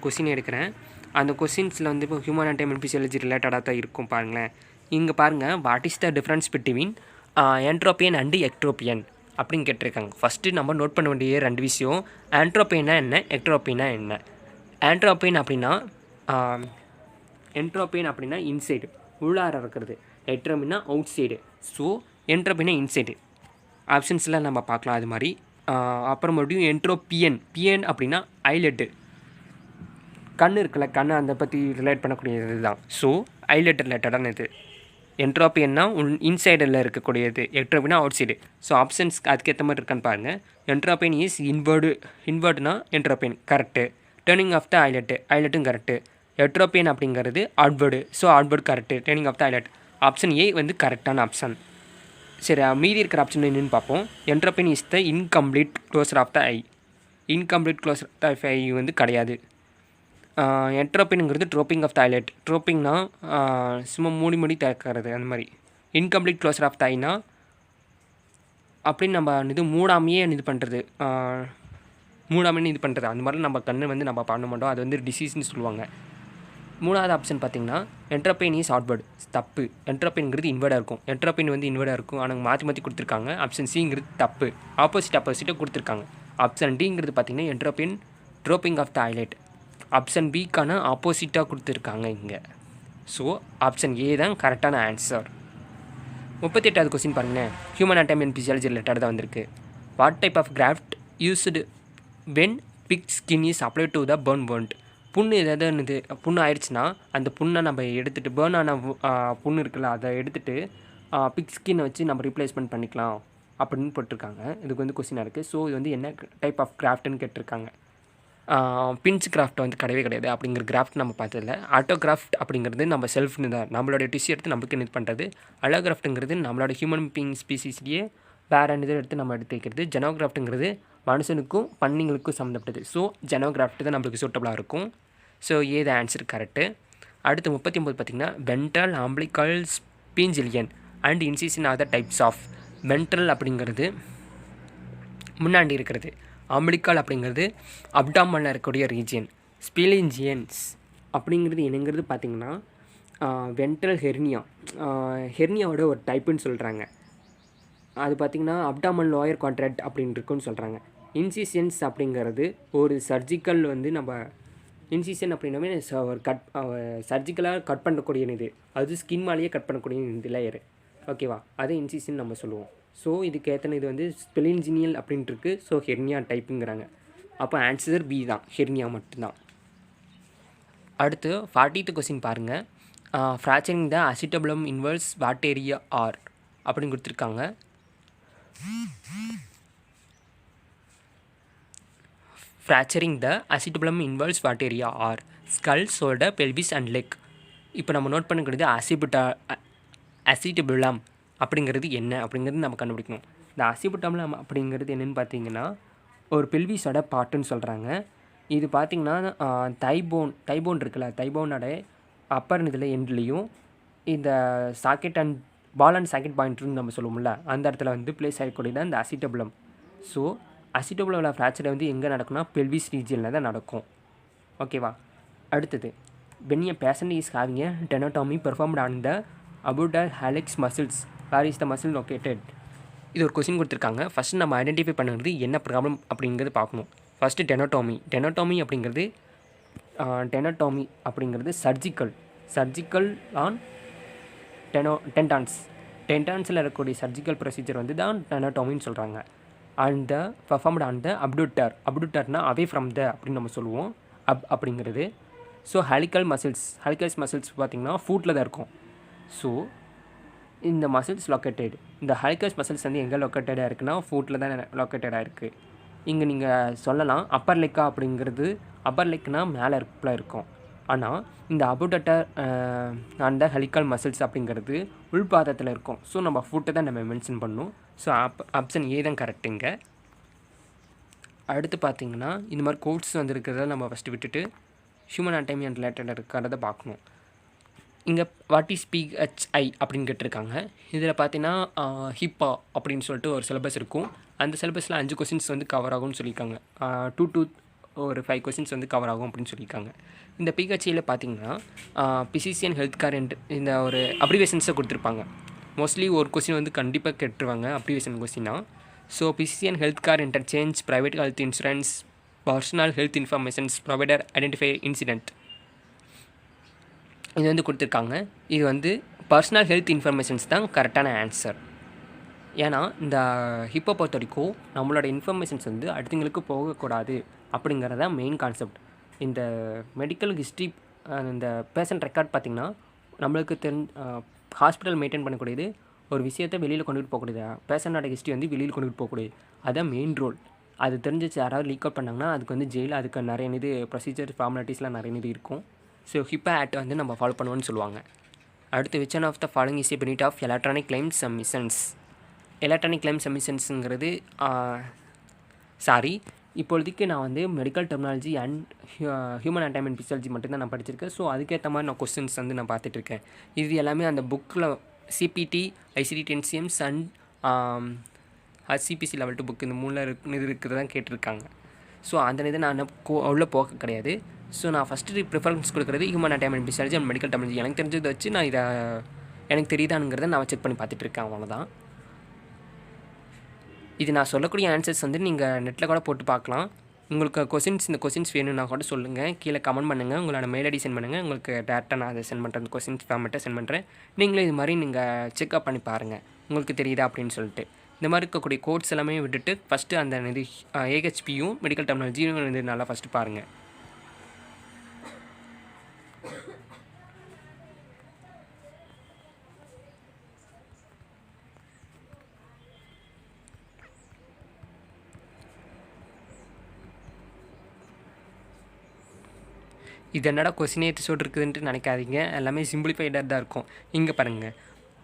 Question எடுக்கிறேன். அந்த கொஸ்டின்ஸில் வந்து இப்போ ஹியூமன் அனாட்டமி அண்ட் ஃபிசியாலஜி ரிலேட்டடாக தான் இருக்கும் பாருங்களேன். இங்கே பாருங்கள், what is the difference between entropion and ectropion அப்படின்னு கேட்டிருக்காங்க. ஃபஸ்ட்டு நம்ம நோட் பண்ண வேண்டிய 2 விஷயம், ஆண்ட்ரோபியனா என்ன, எக்ட்ரோபியனா என்ன. ஆண்ட்ரோபியன் அப்படின்னா இன்சைடு, உள்ளார இருக்கிறது. எக்ட்ரோபியனா அவுட் சைடு. ஸோ என்ட்ரோபியனா இன்சைடு. ஆப்ஷன்ஸ்லாம் நம்ம பார்க்கலாம் அது மாதிரி. அப்புறம் மறுபடியும் என்ட்ரோபியன் அப்படின்னா ஐலெட்டு, கண் இருக்குல்ல, கண் அதை பற்றி ரிலேட் பண்ணக்கூடியது தான். ஸோ ஐலெட் ரிலேட்டடான இது. என்ட்ரோபியன்னா இன்சைடில் இருக்கக்கூடியது, எக்ட்ரோபியனா அவுட் சைடு. ஸோ ஆப்ஷன்ஸ் அதுக்கேற்ற மாதிரி இருக்கான்னு பாருங்கள். என்ட்ரோபியன் இஸ் இன்வர்டுனா entropion correct. Turning of the ஐலெட்டும் கரெக்டு. எட்ரோபியன் அப்படிங்கிறது outward. So outward correct. Turning of the eyelid. Option A வந்து கரெக்டான ஆப்ஷன். சரி, மீதி இருக்கிற ஆப்ஷன் என்னென்னு பார்ப்போம். Entropion is the incomplete closure of the eye. Incomplete closure of eye வந்து கிடையாது. என்ட்ரோபின்ங்கிறது ட்ரோப்பிங் ஆஃப் த ஐலெட். ட்ரோப்பிங்னா சும்மா மூடி திறக்கிறது அந்த மாதிரி. இன்கம்ப்ளீட் க்ளோசர் ஆஃப் த ஐனா அப்படின்னு நம்ம இது மூடாமையே இது பண்ணுறது, அந்த மாதிரி நம்ம கண்ணு வந்து நம்ம பண்ண மாட்டோம். அது வந்து டிசீஸ்ன்னு சொல்லுவாங்க. 3வது ஆப்ஷன் பார்த்திங்கன்னா என்ட்ரோபியன் இஸ் ஆட்வர்டு. தப்பு. என்ட்ரோபியன்ங்கிறது இன்வர்டாக இருக்கும். என்ட்ரோபியன் வந்து இன்வர்டாக இருக்கும், ஆனால் மாற்றி கொடுத்துருக்காங்க. ஆப்ஷன் சிங்கிறது தப்பு. ஆப்போசிட்டாக கொடுத்துருக்காங்க. ஆப்ஷன் டிங்கிறது பார்த்திங்கன்னா entropion dropping of the eyelid. Option பிக்கான ஆப்போசிட்டாக கொடுத்துருக்காங்க இங்கே. ஸோ ஆப்ஷன் ஏ தான் கரெக்டான ஆன்சர். 38வது கொஸ்டின் பாருங்கள். ஹியூமன் அனாட்டமி அண்ட் ஃபிசியாலஜி ரிலேட்டடாக தான் வந்திருக்கு. What type of graft used when pig skin is apply to the burn wound. புண்ணு எதாவது புண்ணு ஆயிடுச்சுன்னா அந்த புண்ணை நம்ம எடுத்துகிட்டு, பேர்ன் ஆன புண்ணு இருக்குல்ல, அதை எடுத்துகிட்டு பிக் ஸ்கின்னை வச்சு நம்ம ரீப்ளேஸ்மெண்ட் பண்ணிக்கலாம் அப்படின்னு போட்டிருக்காங்க. இதுக்கு வந்து கொஸ்டினாக இருக்குது. ஸோ இது வந்து என்ன டைப் ஆஃப் கிராஃப்ட்னு கேட்டிருக்காங்க. பின்ச் கிராஃப்ட் வந்து கிடையாது. அப்படிங்கிற கிராஃப்ட் நம்ம பார்த்ததில்ல. ஆட்டோகிராஃப்ட் அப்படிங்கிறது நம்ம செல்ஃப்னு தான், நம்மளோட டிஷ்யூ எடுத்து நம்மளுக்கு இது பண்ணுறது. அலோகிராஃப்ட்டுங்கிறது நம்மளோட ஹியூமன் பீயிங் ஸ்பீசிஸ்லேயே வேறு இது எடுத்து நம்ம எடுத்து வைக்கிறது. ஜெனோகிராஃப்ட்டுங்கிறது மனுஷனுக்கும் பன்னிங்களுக்கும் சம்மந்தப்பட்டது. ஸோ ஜெனோகிராஃப்ட் தான் நம்மளுக்கு சூட்டபுளாக இருக்கும். ஸோ ஏது ஆன்சர் கரெக்டு. அடுத்து 39 பார்த்திங்கன்னா ventral umbilical spigelian and incision other types of. வென்ட்ரல் அப்படிங்கிறது முன்னாடி இருக்கிறது. அம்பிளிக்கல் அப்படிங்கிறது அப்டாமனில் இருக்கக்கூடிய ரீஜியன். ஸ்பீலிஞ்சியன்ஸ் அப்படிங்கிறது என்னங்கிறது பார்த்திங்கன்னா வென்ட்ரல் ஹெர்னியாவோட ஒரு டைப்புன்னு சொல்கிறாங்க. அது பார்த்திங்கன்னா அப்டாமன் லோயர் குவாட்ரண்ட் அப்படின்னு இருக்குன்னு சொல்கிறாங்க. இன்சிஷன்ஸ் அப்படிங்கிறது ஒரு சர்ஜிக்கல் வந்து நம்ம இன்சிஷன் அப்படின்னாமே ஒரு சர்ஜிக்கலாக கட் பண்ணக்கூடிய இது, அது ஸ்கின் மேலேயே கட் பண்ணக்கூடிய இது லேயரு. ஓகேவா, அது இன்சிஷன் நம்ம சொல்லுவோம். ஸோ இதுக்கு ஏற்றின இது வந்து ஸ்பெலின்ஜினியல் அப்படின்ட்டு இருக்குது. ஸோ ஹெர்னியா டைப்புங்கிறாங்க. அப்போ ஆன்சர் பி தான், ஹெர்னியா மட்டும்தான். அடுத்து 40th கொஸ்டின் பாருங்கள். Fracturing the acetabulum involves what area are அப்படின்னு கொடுத்துருக்காங்க. Fracturing the acetabulum involves what area are skull, shoulder, pelvis and leg. இப்போ நம்ம நோட் பண்ணிக்கிறது அசிட்டபுலம் அப்படிங்கிறது என்ன அப்படிங்கிறது நம்ம கண்டுபிடிக்கணும். இந்த அசிட்டபுலம் அப்படிங்கிறது என்னென்னு பார்த்தீங்கன்னா ஒரு பெல்விஸோட பார்ட்டுன்னு சொல்கிறாங்க. இது பார்த்திங்கன்னா தைபோன் இருக்குல்ல, தைபோனோட அப்பர் இதில் எண்ட்லேயும் இந்த socket and ball and socket பாயிண்ட்னு நம்ம சொல்லுவோம்ல, அந்த இடத்துல வந்து பிளேஸ் ஆகக்கூடியது இந்த அசிட்டபுலம். ஸோ அசிட்டபுலோட ஃப்ராக்சர் வந்து எங்கே நடக்கும்னா பெல்விஸ் ரீஜியனில் தான் நடக்கும். ஓகேவா. அடுத்தது when a patient is having a tenotomy performed on the abdominal hallux muscles, where is the muscle located? இது ஒரு கொஸ்டின் கொடுத்துருக்காங்க. ஃபஸ்ட்டு நம்ம ஐடென்டிஃபை பண்ணுறது என்ன ப்ராப்ளம் அப்படிங்கிறது பார்க்கணும். ஃபஸ்ட்டு டெனோட்டோமி அப்படிங்கிறது சர்ஜிக்கல் ஆன் டென்டான்ஸில் இருக்கக்கூடிய சர்ஜிக்கல் ப்ரொசீஜர் வந்து தான் டெனோட்டோமின்னு சொல்கிறாங்க. And the performed on the அப்டுட்டர்னா அவே ஃப்ரம் த அப்படின்னு நம்ம சொல்லுவோம் அப்படிங்கிறது. ஸோ ஹலிக்கல் மசில்ஸ் பார்த்திங்கன்னா ஃபுட்டில் தான் இருக்கும். ஸோ இந்த மசில்ஸ் லொக்கேட்டட், இந்த ஹலிக்கஸ் மசில்ஸ் வந்து எங்கே லொக்கேட்டடாக இருக்குன்னா ஃபுட்டில் தான் லொக்கேட்டடாக இருக்குது. இங்கே நீங்கள் சொல்லலாம் அப்பர் லெக்கா அப்படிங்கிறது, அப்பர் லெக்னால் மேலே இருக்கும். ஆனால் இந்த அபுடட்டர் அந்த ஹலிக்கல் மசில்ஸ் அப்படிங்கிறது உள்பாதத்தில் இருக்கும். ஸோ நம்ம ஃபுட்டை தான் நம்ம மென்ஷன் பண்ணணும். ஸோ ஆப்ஷன் ஏ தான் கரெக்டுங்க. அடுத்து பார்த்திங்கன்னா இந்த மாதிரி கோட்ஸ் வந்து இருக்கிறத நம்ம ஃபஸ்ட்டு விட்டுட்டு ஹியூமன் அனாட்டமி அண்ட் ரிலேட்டடாக இருக்கிறத பார்க்கணும். இங்கே வாட் இஸ் PHI அப்படின்னு கேட்டிருக்காங்க. இதில் பார்த்தீங்கன்னா ஹிப்பா அப்படின்னு சொல்லிட்டு ஒரு சிலபஸ் இருக்கும். அந்த சிலபஸில் 5 கொஸ்டின்ஸ் வந்து கவர் ஆகும்னு சொல்லியிருக்காங்க. 2 to ஒரு 5 கொஸ்டின்ஸ் வந்து கவர் ஆகும் அப்படின்னு சொல்லியிருக்காங்க. இந்த பிஹெச்இயில் பார்த்தீங்கன்னா பிசிசியன் ஹெல்த் கேர் இந்த ஒரு அப்ரிவேஷன்ஸை கொடுத்துருப்பாங்க. மோஸ்ட்லி ஒரு கொஸ்டின் வந்து கண்டிப்பாக கேட்டுருவாங்க அப்ரிவேஷன் கொஸ்டினா. So physician health care interchange private health insurance personal health informations provider identify incident இது வந்து கொடுத்துருக்காங்க. இது வந்து பர்சனல் ஹெல்த் இன்ஃபர்மேஷன்ஸ் தான் கரெக்டான ஆன்சர். ஏன்னா இந்த ஹிப்பை பொறுத்த வரைக்கும் நம்மளோட இன்ஃபர்மேஷன்ஸ் வந்து அடுத்தவங்களுக்கு போகக்கூடாது அப்படிங்கிறத மெயின் கான்செப்ட். இந்த மெடிக்கல் ஹிஸ்ட்ரி இந்த பேஷண்ட் ரெக்கார்ட் பார்த்திங்கன்னா நம்மளுக்கு ஹாஸ்பிட்டல் மெயின்டைன் பண்ணக்கூடியது ஒரு விஷயத்தை வெளியில் கொண்டுகிட்டு போகக்கூடியது. பேஷண்டோட ஹிஸ்ட்ரி வந்து வெளியில் கொண்டுகிட்டு போகக்கூடியது. அதுதான் மெயின் ரோல். அது தெரிஞ்சிச்சு யாராவது லீக் அவுட் பண்ணாங்கன்னா அதுக்கு வந்து ஜெயில், அதுக்கு நிறைய ப்ரொசீஜர் ஃபார்மாலிட்டிஸ்லாம் நிறைய இருக்கும். ஸோ ஹிப்பா ஆக்ட் வந்து நம்ம ஃபாலோ பண்ணுவோன்னு சொல்லுவாங்க. அடுத்து which one of the following is a benefit of electronic claim submissions. Electronic claim சப்மிஷன்ஸுங்கிறது இப்பொழுதுக்கு நான் வந்து medical terminology and human anatomy and physiology மட்டும்தான் நான் படிச்சிருக்கேன். ஸோ அதுக்கேற்ற மாதிரி நான் கொஸ்டின்ஸ் வந்து நான் பார்த்துட்ருக்கேன். இது எல்லாமே அந்த புக்கில் CPT, ICD ten CMs and HCPC level 2 book இந்த 3 இருக்கிறது தான் கேட்டிருக்காங்க. ஸோ அந்த இதை நான் உள்ளே போக கிடையாது. ஸோ நான் ஃபஸ்ட்டு ப்ரிஃபரன்ஸ் கொடுக்குறது human anatomy and physiology and medical terminology. எனக்கு தெரிஞ்சதை வச்சு நான் இதை எனக்கு தெரியுதானுங்கிறத நான் செக் பண்ணி பார்த்துட்ருக்கேன். அவ்வளோதான். இது நான் சொல்லக்கூடிய ஆன்சர்ஸ் வந்து நீங்கள் நெட்டில் கூட போட்டு பார்க்கலாம். உங்களுக்கு இந்த கொஸ்டின்ஸ் வேணும்னா கூட சொல்லுங்கள், கீழே கமெண்ட் பண்ணுங்கள், உங்களோட மெயில் ஐடி சென்ட் பண்ணுங்கள். உங்களுக்கு டேரெக்டாக நான் அதை சென்ட் பண்ணுறேன், கொஸ்டின்ஸ் ஃபார்மேட்டை சென்ட் பண்ணுறேன். நீங்களும் இது மாதிரி நீங்கள் செக்அப் பண்ணி பாருங்கள், உங்களுக்கு தெரியுதா அப்படின்னு சொல்லிட்டு. இந்த மாதிரி இருக்கக்கூடிய கோட்ஸ் எல்லாமே விட்டுட்டு ஃபஸ்ட்டு அந்த இது ஏஹெச்பியும் மெடிக்கல் டெர்மினாலஜியும் இது நல்லா ஃபஸ்ட்டு பாருங்கள். இது என்னடா கொஸ்டின் எபிசோட் இருக்குதுன்ட்டு நினைக்காதீங்க, எல்லாமே சிம்பிளிஃபைடாக தான் இருக்கும். இங்கே பாருங்கள்,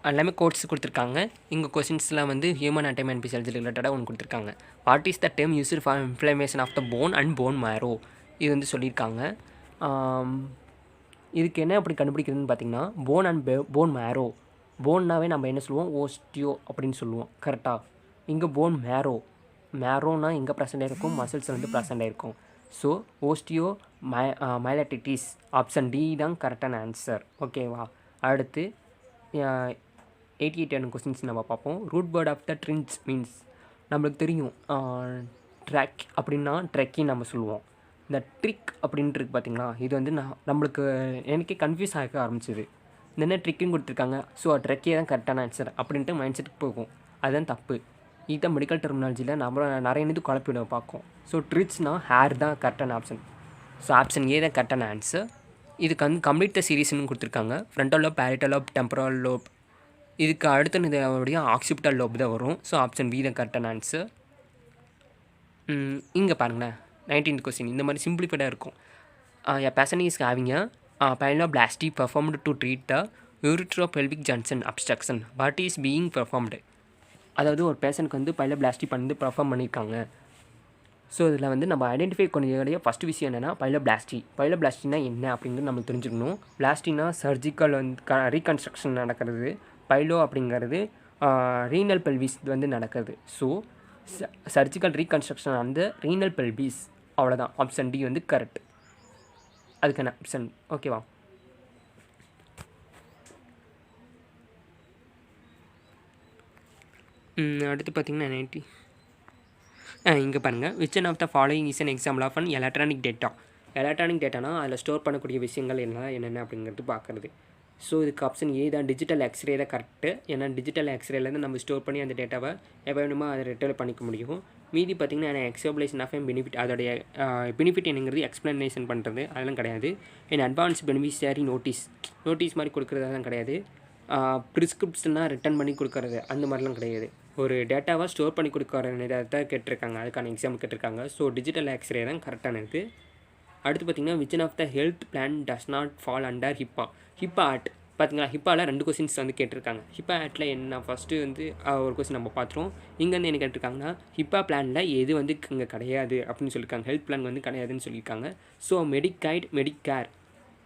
எல்லாமே கோட்ஸ் கொடுத்துருக்காங்க. இங்கே கொஸ்டின்ஸ்லாம் வந்து ஹியூமன் அனாட்டமி அண்ட் பிசியாலஜி ரிலேட்டடாக ஒன்று கொடுத்துருக்காங்க. What is the term used for inflammation of the bone and bone marrow, இது வந்து சொல்லியிருக்காங்க. இதுக்கு என்ன அப்படி கண்டுபிடிக்கிறதுன்னு பார்த்தீங்கன்னா, போன் அண்ட் போன் மேரோ. போன்னாவே நம்ம என்ன சொல்லுவோம், ஓஸ்டியோ அப்படின்னு சொல்லுவோம், கரெக்டாக. இங்கே போன் மேரோனா எங்கே ப்ரெசென்ட் ஆகிருக்கும், மசில்ஸ் வந்து ப்ரெசென்ட் ஆகிருக்கும். So osteomyelitis option D தான் கரெக்டான ஆன்சர். ஓகேவா. அடுத்து 88 கொஸ்டின்ஸ் நம்ம பார்ப்போம். Root word of the trench means நம்மளுக்கு தெரியும், ட்ராக் அப்படின்னா ட்ரெக்கின்னு நம்ம சொல்லுவோம். இந்த ட்ரிக் அப்படின்ட்டு இருக்குது பார்த்தீங்களா, இது வந்து நம்மளுக்கு எனக்கே கன்ஃபியூஸ் ஆக ஆரம்பிச்சிது. இந்த என்ன ட்ரிக்குன்னு கொடுத்துருக்காங்க, ஸோ ட்ரெக்கே தான் கரெக்டான ஆன்சர் அப்படின்ட்டு மைண்ட் செட்டுக்கு போகும். அதுதான் தப்பு. இதுதான் மெடிக்கல் டெர்மினாலஜியில் நம்ம நிறைய இது குழப்பிட பார்க்கும். ஸோ ட்ரிச்னா ஹேர் தான் கரெக்டான ஆப்ஷன். ஸோ ஆப்ஷன் ஏ தான் கரெக்டான ஆன்சர். இதுக்கு வந்து கம்ப்ளீட் த சீரீஸ்னு கொடுத்துருக்காங்க. Frontal lobe, parietal lobe, temporal lobe. இதுக்கு அடுத்த இதோடைய ஆக்சிபிட்டல் லோப் தான் வரும். ஸோ ஆப்ஷன் பி தான் கரெக்டான ஆன்சர். இங்கே பாருங்களேன், 19th கொஸ்டின் இந்த மாதிரி சிம்பிளிஃபைடாக இருக்கும். A patient is having a pyeloplasty performed to treat the ureteropelvic junction obstruction. What is being performed. அதாவது ஒரு பேஷண்ட்க்கு வந்து பைலோபிளாஸ்டி பண்ணி பெர்ஃபார்ம் பண்ணியிருக்காங்க. ஸோ இதில் வந்து நம்ம ஐடென்டிஃபை பண்ணக்கூடிய ஃபஸ்ட்டு விஷயம் என்னென்னா பைலோபிளாஸ்டினா என்ன அப்படிங்கிறது நம்ம தெரிஞ்சுக்கணும். பிளாஸ்டினா சர்ஜிக்கல் வந்து ரீகன்ஸ்ட்ரக்ஷன் நடக்கிறது. பைலோ அப்படிங்கிறது ரீனல் பெல்விஸ் வந்து நடக்கிறது. ஸோ சர்ஜிக்கல் ரீகன்ஸ்ட்ரக்ஷன் அந்த ரீனல் பெல்விஸ், அவ்வளோதான். ஆப்ஷன் டி வந்து கரெக்ட். அதுக்கான ஆப்ஷன் ஓகேவா. அடுத்து பார்த்திங்கன்னா 90 இங்கே பாருங்கள், which one of the following is an example of an electronic data. Electronic டேட்டானா அதில் ஸ்டோர் பண்ணக்கூடிய விஷயங்கள் என்னென்ன அப்படிங்கிறது பார்க்குறது. ஸோ இதுக்கு ஆப்ஷன் ஏ தான், டிஜிட்டல் எக்ஸ்ரே தான் கரெக்டு. ஏன்னா டிஜிட்டல் எக்ஸ்ரேலேருந்து நம்ம ஸ்டோர் பண்ணி அந்த டேட்டாவை எப்போ வேணுமோ அதை ரிட்டர்ன் பண்ணிக்க முடியும். மீதி பார்த்திங்கன்னா எக்ஸாம்பிளேஷன் ஆஃப் பெனிஃபிட், அதோடைய பெனிஃபிட் என்னங்கிறது எக்ஸ்ப்ளனேஷன் பண்ணுறது அதெல்லாம் கிடையாது. என் அட்வான்ஸ் பெனிஃபிஷியரி நோட்டீஸ் மாதிரி கொடுக்குறது அதெல்லாம் கிடையாது. ப்ரிஸ்கிரிப்ஷனாக ரிட்டர்ன் பண்ணி கொடுக்குறது அந்த மாதிரிலாம் கிடையாது. ஒரு டேட்டாவை ஸ்டோர் பண்ணி கொடுக்குற இதை தான் கேட்டிருக்காங்க, அதுக்கான எக்ஸாம்பிள் கேட்டிருக்காங்க. ஸோ டிஜிட்டல் எக்ஸ்ரே தான் கரெக்டானது. அடுத்து பார்த்திங்கன்னா which one of the health plan does not fall under HIPAA act. பார்த்தீங்களா, ஹிப்பாவில் 2 கொஸ்டின்ஸ் வந்து கேட்டிருக்காங்க. ஹிப்பா ஆக்டில் என்ன ஃபஸ்ட்டு வந்து ஒரு கொஸ்டின் நம்ம பார்த்துருவோம். இங்கே வந்து என்ன கேட்டிருக்காங்கன்னா, ஹிப்பா பிளானில் எது வந்து இங்கே கிடையாது அப்படின்னு சொல்லியிருக்காங்க. ஹெல்த் பிளான் வந்து கிடையாதுன்னு சொல்லியிருக்காங்க. ஸோ மெடிக்கைட், மெடிக்கேர்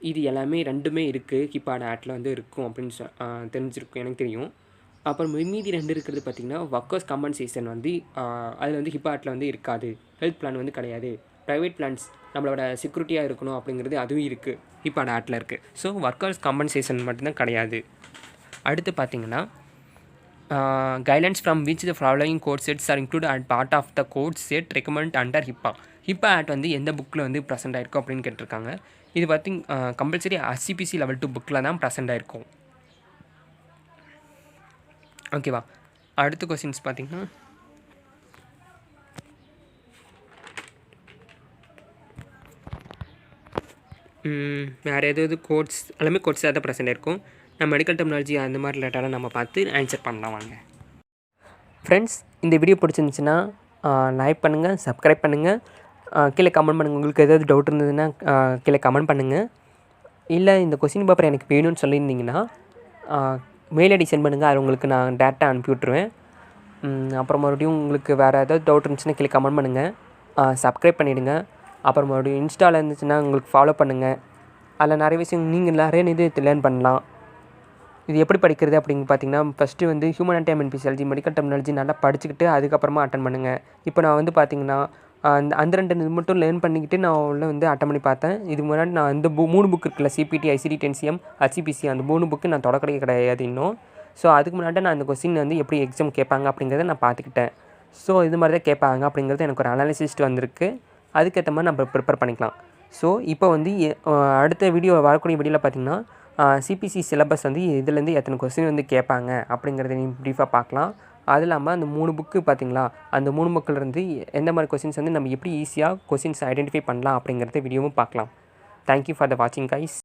இது எல்லாமே 2மே இருக்குது, ஹிப்பாட ஆக்டில் வந்து இருக்கும் அப்படின்னு தெரிஞ்சிருக்கும், எனக்கு தெரியும். அப்புறம் மீதி 2 இருக்கிறது பார்த்திங்கன்னா ஒர்க்கர்ஸ் காம்பன்சேஷன் வந்து அதில் வந்து ஹிப்பா ஆக்டில் வந்து இருக்காது, ஹெல்த் பிளான் வந்து கிடையாது ப்ரைவேட் பிளான்ஸ் நம்மளோட செக்யூரிட்டியாக இருக்கணும் அப்படிங்கிறது அதுவும் இருக்குது இப்போ ஆட்டில் இருக்குது. ஸோ ஒர்க்கர்ஸ் காம்பன்சேஷன் மட்டும்தான் கிடையாது. அடுத்து பார்த்திங்கன்னா guidelines from which the following code sets are include at part of the code set recommend under HIPAA. HIPAA act வந்து எந்த புக்கில் வந்து ப்ரெசென்ட் ஆயிருக்கும் அப்படின்னு கேட்டிருக்காங்க. இது கம்பல்சரி ICPC லெவல் 2 புக்கில் தான் ப்ரெசென்ட் ஆயிருக்கும். ஓகேவா. அடுத்த கொஸ்டின்ஸ் பார்த்திங்கன்னா வேறு எதாவது கோட்ஸ் எல்லாமே கோட்ஸாக தான் ப்ரெசென்ட் ஆயிருக்கும். நம்ம மெடிக்கல் டெக்னாலஜி அந்த மாதிரி ரிலேட்டடாக நம்ம பார்த்து ஆன்சர் பண்ணலாம் வாங்க. ஃப்ரெண்ட்ஸ், இந்த வீடியோ பிடிச்சிருந்துச்சுன்னா லைக் பண்ணுங்கள், சப்ஸ்கிரைப் பண்ணுங்கள், கீழே கமெண்ட் பண்ணுங்கள். உங்களுக்கு எதாவது டவுட் இருந்ததுன்னா கீழே கமெண்ட் பண்ணுங்கள். இல்லை இந்த கொஸ்டின் பேப்பர் எனக்கு வேணும்னு சொல்லியிருந்தீங்கன்னா மெயில் ஐடி சென்ட் பண்ணுங்கள். அது உங்களுக்கு நான் டேரெக்டாக அனுப்பி விட்ருவேன். அப்புறம் மறுபடியும் உங்களுக்கு வேறு ஏதாவது டவுட் இருந்துச்சுன்னா கீழே கமெண்ட் பண்ணுங்கள், சப்ஸ்கிரைப் பண்ணிவிடுங்க. அப்புறம் மறுபடியும் இன்ஸ்டாவில் இருந்துச்சுன்னா உங்களுக்கு ஃபாலோ பண்ணுங்கள். அதில் நிறைய விஷயம் நீங்கள் நிறைய இது லேர்ன் பண்ணலாம். இது எப்படி படிக்கிறது அப்படின்னு பார்த்தீங்கன்னா, ஃபஸ்ட்டு வந்து human anatomy and physiology, medical terminology நல்லா படிச்சுக்கிட்டு அதுக்கப்புறமா அட்டன் பண்ணுங்கள். இப்போ நான் வந்து பார்த்தீங்கன்னா அந்த 2 இது மட்டும் லேர்ன் பண்ணிக்கிட்டு நான் உள்ள வந்து அட்டன் பண்ணி பார்த்தேன். இதுக்கு முன்னாடி நான் இந்த 3 புக் இருக்குல்ல, CPT, ICT, 10CM, HCPC, அந்த 3 புக்கு நான் தொடக்கவே கிடையாது இன்னும். ஸோ அதுக்கு முன்னாடி நான் இந்த கொஸ்டின் வந்து எப்படி எக்ஸாம் கேட்பாங்க அப்படிங்கிறத நான் பார்த்துக்கிட்டேன். ஸோ இது மாதிரி தான் கேட்பாங்க அப்படிங்கிறது எனக்கு ஒரு அனாலிசிஸ்ட் வந்திருக்கு. அதுக்கேற்ற மாதிரி நம்ம ப்ரிப்பேர் பண்ணிக்கலாம். ஸோ இப்போ வந்து அடுத்த வரக்கூடிய வீடியோவில் பார்த்திங்கன்னா CPC சிலபஸ் வந்து இதுலேருந்து எத்தனை கொஸ்டின் வந்து கேட்பாங்க அப்படிங்கிறத ப்ரீஃபாக பார்க்கலாம். அது இல்லாமல் அந்த 3 புக்கு பார்த்திங்களா, அந்த 3 புக்கிலேருந்து எந்த மாதிரி கொஸ்டின்ஸ் வந்து நம்ம எப்படி ஈஸியாக கொஸ்டின்ஸ் ஐடென்டிஃபை பண்ணலாம் அப்படிங்கிறத வீடியோவும் பார்க்கலாம். தேங்க்யூ ஃபார் த வாட்சிங் கைஸ்.